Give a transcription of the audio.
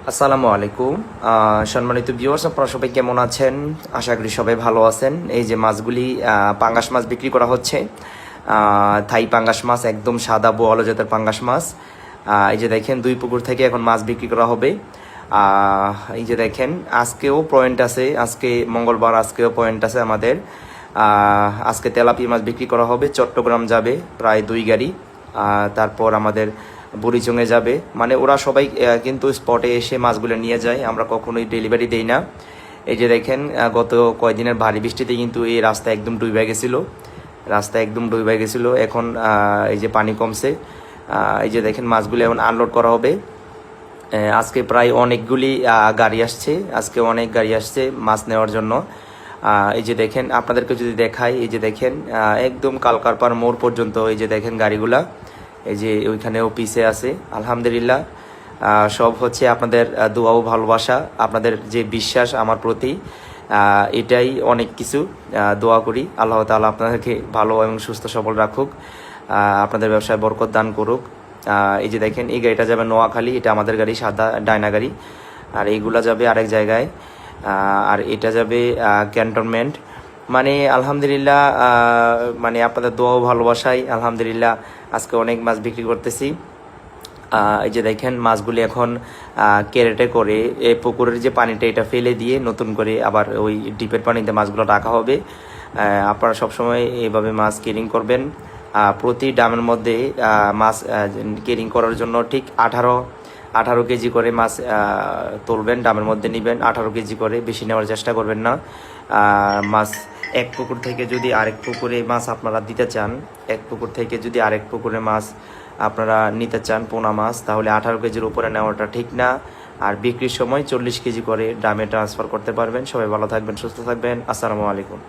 আসসালামু আলাইকুম। সম্মানিত ভিউয়ার্স, আপনারা সবাই কেমন আছেন? আশা করি সবাই ভালো আছেন। এই যে মাছগুলি পাঙ্গাস মাছ বিক্রি করা হচ্ছে। থাই পাঙ্গাস মাছ, একদম সাদা বোয়ালো জাতের পাঙ্গাস মাছ। এই যে দেখেন, দুই পুকুর থেকে এখন মাছ বিক্রি করা হবে। এই যে দেখেন, আজকেও পয়েন্ট আছে, আজকে মঙ্গলবার, আজকেও পয়েন্ট আছে আমাদের। আজকে তেলাপিয়া মাছ বিক্রি করা হবে। চট্টগ্রাম যাবে প্রায় 2 গাড়ি। তারপর আমাদের বুড়িচুঙে যাবে। মানে ওরা সবাই কিন্তু স্পটে এসে মাছগুলো নিয়ে যায়, আমরা কখনোই ডেলিভারি দেই না। এই যে দেখেন, গত কয়েকদিনের ভারী বৃষ্টিতে কিন্তু এই রাস্তা একদম ডুবে গেছিলো। এখন এই যে পানি কমছে। এই যে দেখেন, মাছগুলো এখন আনলোড করা হবে। আজকে প্রায় অনেকগুলি গাড়ি আসছে, অনেক গাড়ি আসছে মাছ নেওয়ার জন্য। এই যে দেখেন, আপনাদেরকে যদি দেখাই, এই যে দেখেন একদম কালকারপাড় মোড় পর্যন্ত এই যে দেখেন গাড়িগুলা, এই যে ওইখানেও পিছে আছে। আলহামদুলিল্লাহ, সব হচ্ছে আপনাদের দোয়া ও ভালোবাসা, আপনাদের যে বিশ্বাস আমার প্রতি, এটাই অনেক কিছু। দোয়া করি আল্লাহ তাআলা আপনাদেরকে ভালো এবং সুস্থ সবল রাখুক, আপনাদের ব্যবসায় বরকত দান করুক। এই যে দেখেন, এই গাড়িটা যাবে নোয়াখালী, এটা আমাদের গাড়ি, সাদা ডায়না গাড়ি। আর এইগুলা যাবে আরেক জায়গায়, আর এটা যাবে ক্যান্টনমেন্ট। মানে আলহামদুলিল্লাহ, মানে আপনাদের দোয়া ও ভালোবাসায় আলহামদুলিল্লাহ আজকে অনেক মাছ বিক্রি করতেছি। এই যে দেখেন, মাছগুলি এখন ক্যারেটে করে এই পুকুরের যে পানিটা, এটা ফেলে দিয়ে নতুন করে আবার ওই ডিপের পানিতে মাছগুলো রাখা হবে। আপনারা সবসময় এইভাবে মাছ কেরিং করবেন। প্রতি ডামের মধ্যে মাছ কেরিং করার জন্য ঠিক 18 কেজি করে মাছ তুলবেন, ডামের মধ্যে নেবেন 18 কেজি করে, বেশি নেওয়ার চেষ্টা করবেন না। মাছ এক পুকুর থেকে যদি আরেক পুকুরে মাছ আপনারা দিতে চান, এক পুকুর থেকে যদি আরেক পুকুরে মাছ আপনারা নিতে চান পোনা মাছ, তাহলে 18 কেজির উপরে নেওয়াটা ঠিক না। আর বিক্রির সময় 40 কেজি করে ডামে ট্রান্সফার করতে পারবেন। সবাই ভালো থাকবেন, সুস্থ থাকবেন। আসসালামু আলাইকুম।